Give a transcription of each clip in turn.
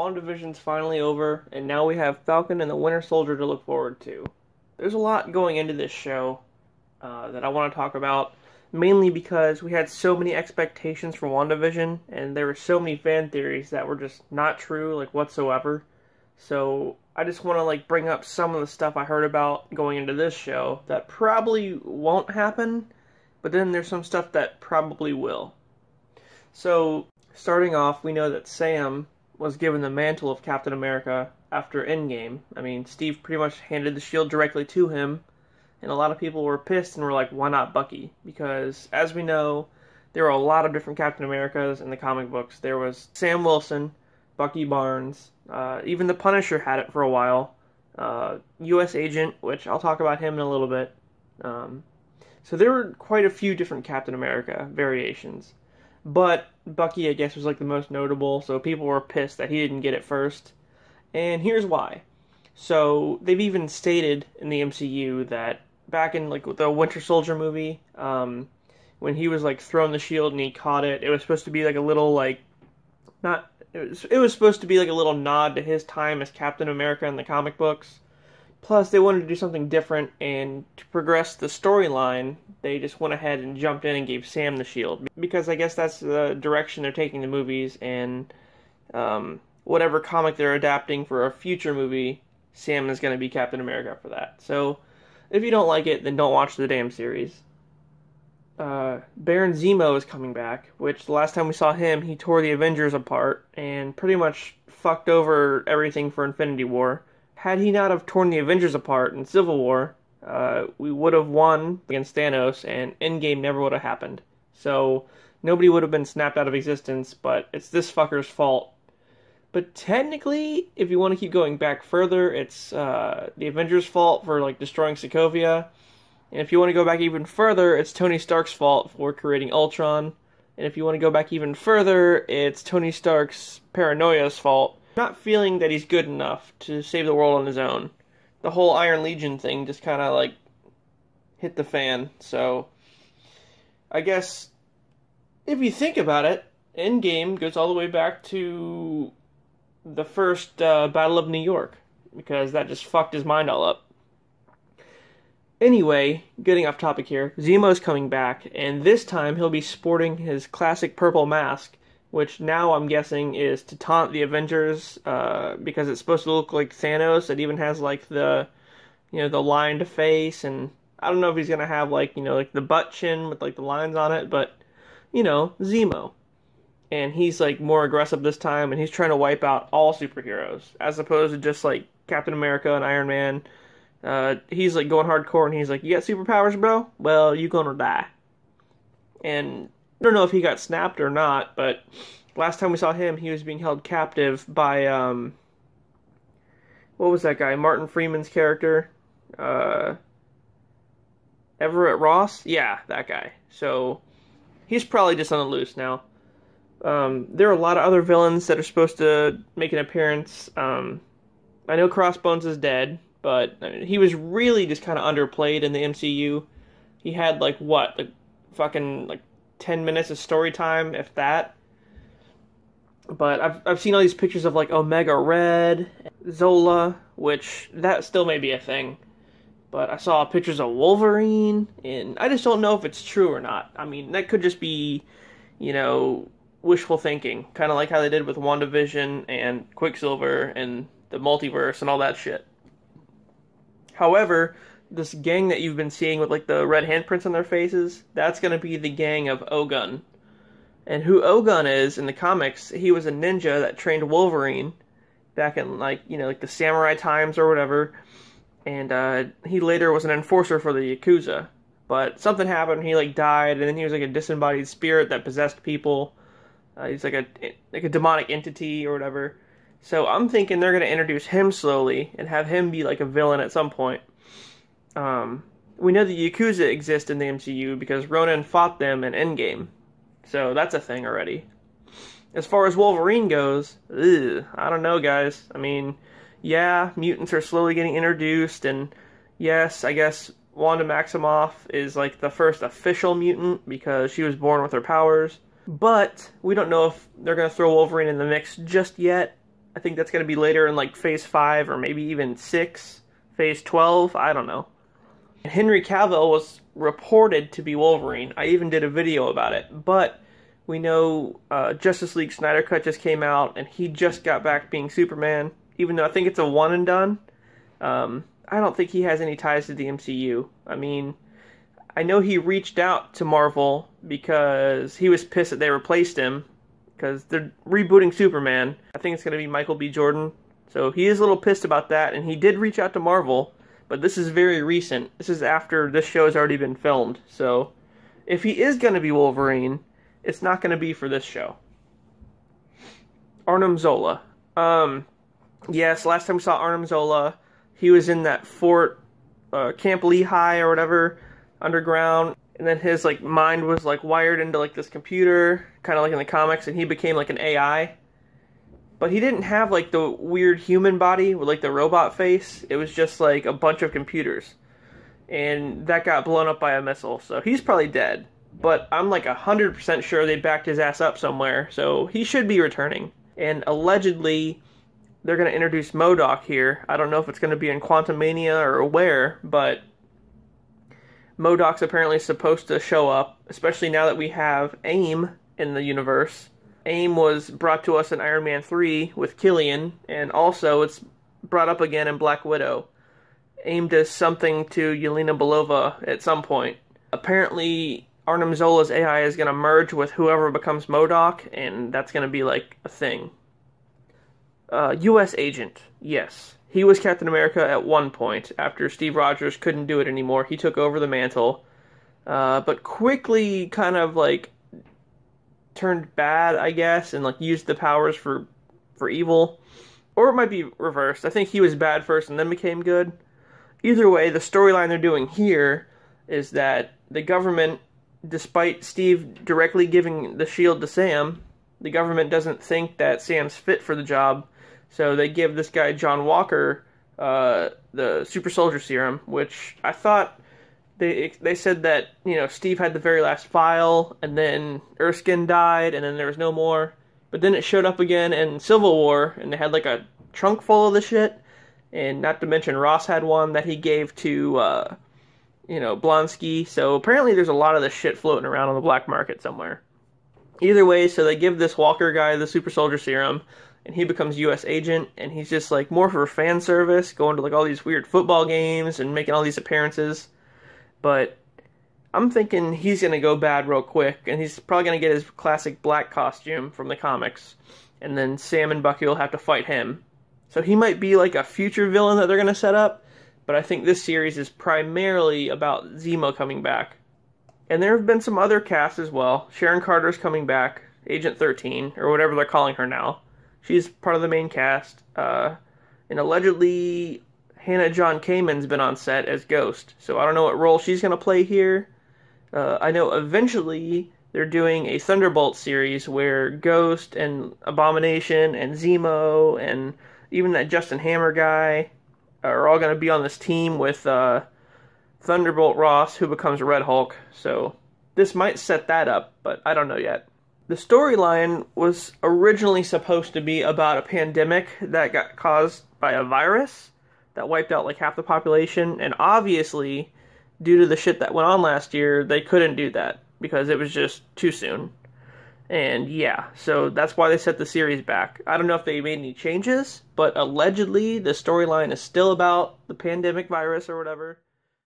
WandaVision's finally over, and now we have Falcon and the Winter Soldier to look forward to. There's a lot going into this show that I want to talk about, mainly because we had so many expectations for WandaVision, and there were so many fan theories that were just not true, like, whatsoever. So I just want to, like, bring up some of the stuff I heard about going into this show that probably won't happen, but then there's some stuff that probably will. So, starting off, we know that Sam was given the mantle of Captain America after Endgame. I mean, Steve pretty much handed the shield directly to him, and a lot of people were pissed and were like, why not Bucky? Because, as we know, there were a lot of different Captain Americas in the comic books. There was Sam Wilson, Bucky Barnes, even the Punisher had it for a while, U.S. Agent, which I'll talk about him in a little bit. So there were quite a few different Captain America variations. But Bucky, I guess, was like the most notable, so people were pissed that he didn't get it first. And here's why. So they've even stated in the MCU that back in like the Winter Soldier movie, when he was like throwing the shield and he caught it, it was supposed to be like a little like it was supposed to be like a little nod to his time as Captain America in the comic books. Plus, they wanted to do something different, and to progress the storyline, they just went ahead and jumped in and gave Sam the shield. Because I guess that's the direction they're taking the movies, and whatever comic they're adapting for a future movie, Sam is going to be Captain America for that. So, if you don't like it, then don't watch the damn series. Baron Zemo is coming back, which the last time we saw him, he tore the Avengers apart, and pretty much fucked over everything for Infinity War. Had he not have torn the Avengers apart in Civil War, we would have won against Thanos, and Endgame never would have happened. So, nobody would have been snapped out of existence, but it's this fucker's fault. But technically, if you want to keep going back further, it's the Avengers' fault for, like, destroying Sokovia. And if you want to go back even further, it's Tony Stark's fault for creating Ultron. And if you want to go back even further, it's Tony Stark's paranoia's fault. Not feeling that he's good enough to save the world on his own. The whole Iron Legion thing just kind of, like, hit the fan. So, I guess, if you think about it, Endgame goes all the way back to the first Battle of New York. Because that just fucked his mind all up. Anyway, getting off topic here, Zemo's coming back, and this time he'll be sporting his classic purple mask, which now I'm guessing is to taunt the Avengers, because it's supposed to look like Thanos. It even has, like, the lined face, and I don't know if he's gonna have, like, like the butt chin with, like, the lines on it, but, Zemo. And he's, like, more aggressive this time, and he's trying to wipe out all superheroes, as opposed to just, like, Captain America and Iron Man. He's, like, going hardcore, and he's like, you got superpowers, bro? Well, you gonna die. And I don't know if he got snapped or not, but last time we saw him, he was being held captive by, what was that guy? Martin Freeman's character? Everett Ross? Yeah, that guy. So, he's probably just on the loose now. There are a lot of other villains that are supposed to make an appearance. I know Crossbones is dead, but I mean, he was really just kind of underplayed in the MCU. He had, like, what? Like, fucking, like, 10 minutes of story time, if that. But I've seen all these pictures of, like, Omega Red, Zola, which, that still may be a thing. But I saw pictures of Wolverine, and I just don't know if it's true or not. I mean, that could just be, wishful thinking. Kind of like how they did with WandaVision and Quicksilver and the multiverse and all that shit. However, this gang that you've been seeing with, like, the red handprints on their faces, that's going to be the gang of Ogun. And who Ogun is, in the comics, he was a ninja that trained Wolverine back in, like, like the samurai times or whatever. And he later was an enforcer for the Yakuza. But something happened, he, like, died, and then he was, like, a disembodied spirit that possessed people. He's like a demonic entity or whatever. So I'm thinking they're going to introduce him slowly and have him be, like, a villain at some point. We know the Yakuza exist in the MCU because Ronan fought them in Endgame. So that's a thing already. As far as Wolverine goes, I don't know, guys. I mean, yeah, mutants are slowly getting introduced, and yes, I guess Wanda Maximoff is, like, the first official mutant because she was born with her powers. But we don't know if they're going to throw Wolverine in the mix just yet. I think that's going to be later in like Phase 5 or maybe even 6, Phase 12, I don't know. Henry Cavill was reported to be Wolverine. I even did a video about it, but we know Justice League Snyder Cut just came out, and he just got back being Superman, even though I think it's a one and done. I don't think he has any ties to the MCU. I mean, I know he reached out to Marvel because he was pissed that they replaced him, because they're rebooting Superman. I think it's going to be Michael B. Jordan, so he is a little pissed about that, and he did reach out to Marvel. But this is very recent. This is after this show has already been filmed. So, if he is going to be Wolverine, it's not going to be for this show. Arnhem Zola. Yes, last time we saw Arnhem Zola, he was in that fort, Camp Lehigh or whatever, underground. And then his, like, mind was, like, wired into, like, this computer, kind of like in the comics, and he became, like, an AI. But he didn't have, like, the weird human body with, like, the robot face. It was just, like, a bunch of computers. And that got blown up by a missile. So he's probably dead. But I'm, like, 100% sure they backed his ass up somewhere. So he should be returning. And allegedly, they're going to introduce MODOK here. I don't know if it's going to be in Quantumania or where, but MODOK's apparently supposed to show up, especially now that we have AIM in the universe. AIM was brought to us in Iron Man 3 with Killian, and also it's brought up again in Black Widow. AIM does something to Yelena Belova at some point. Apparently, Arnhem Zola's AI is going to merge with whoever becomes MODOK, and that's going to be like a thing. U.S. Agent, yes. He was Captain America at one point. After Steve Rogers couldn't do it anymore, he took over the mantle. But quickly kind of like turned bad, I guess, and like used the powers for evil. Or it might be reversed. I think he was bad first and then became good. Either way, the storyline they're doing here is that the government, despite Steve directly giving the shield to Sam, the government doesn't think that Sam's fit for the job, so they give this guy John Walker the super soldier serum, which I thought they said that, you know, Steve had the very last vial, and then Erskine died, and then there was no more. But then it showed up again in Civil War, and they had like a trunk full of the shit. And not to mention Ross had one that he gave to, you know, Blonsky. So apparently there's a lot of this shit floating around on the black market somewhere. Either way, so they give this Walker guy the super soldier serum, and he becomes U.S. agent, and he's just like more for fan service, going to like all these weird football games and making all these appearances. But I'm thinking he's going to go bad real quick, and he's probably going to get his classic black costume from the comics, and then Sam and Bucky will have to fight him. So he might be like a future villain that they're going to set up, but I think this series is primarily about Zemo coming back. And there have been some other casts as well. Sharon Carter's coming back, Agent 13, or whatever they're calling her now. She's part of the main cast, and allegedly Hannah John Kamen's been on set as Ghost, so I don't know what role she's going to play here. I know eventually they're doing a Thunderbolts series where Ghost and Abomination and Zemo and even that Justin Hammer guy are all going to be on this team with Thunderbolt Ross, who becomes Red Hulk. So this might set that up, but I don't know yet. The storyline was originally supposed to be about a pandemic that got caused by a virus that wiped out like half the population, and obviously, due to the shit that went on last year, they couldn't do that because it was just too soon. And yeah, so that's why they set the series back. I don't know if they made any changes, but allegedly the storyline is still about the pandemic virus or whatever.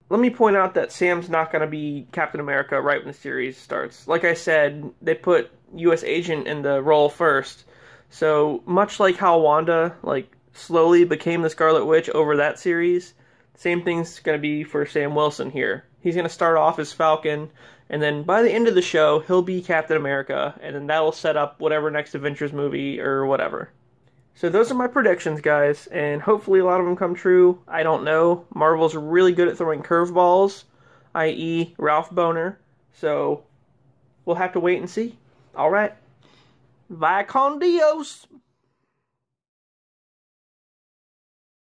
Let me point out that Sam's not going to be Captain America right when the series starts. Like I said, they put U.S. Agent in the role first. So much like how Wanda like slowly became the Scarlet Witch over that series, same thing's going to be for Sam Wilson here. He's going to start off as Falcon, and then by the end of the show, he'll be Captain America, and then that'll set up whatever next Avengers movie or whatever. So those are my predictions, guys, and hopefully a lot of them come true. I don't know. Marvel's really good at throwing curveballs, i.e. Ralph Boner, so we'll have to wait and see. Alright. Vaya con Dios!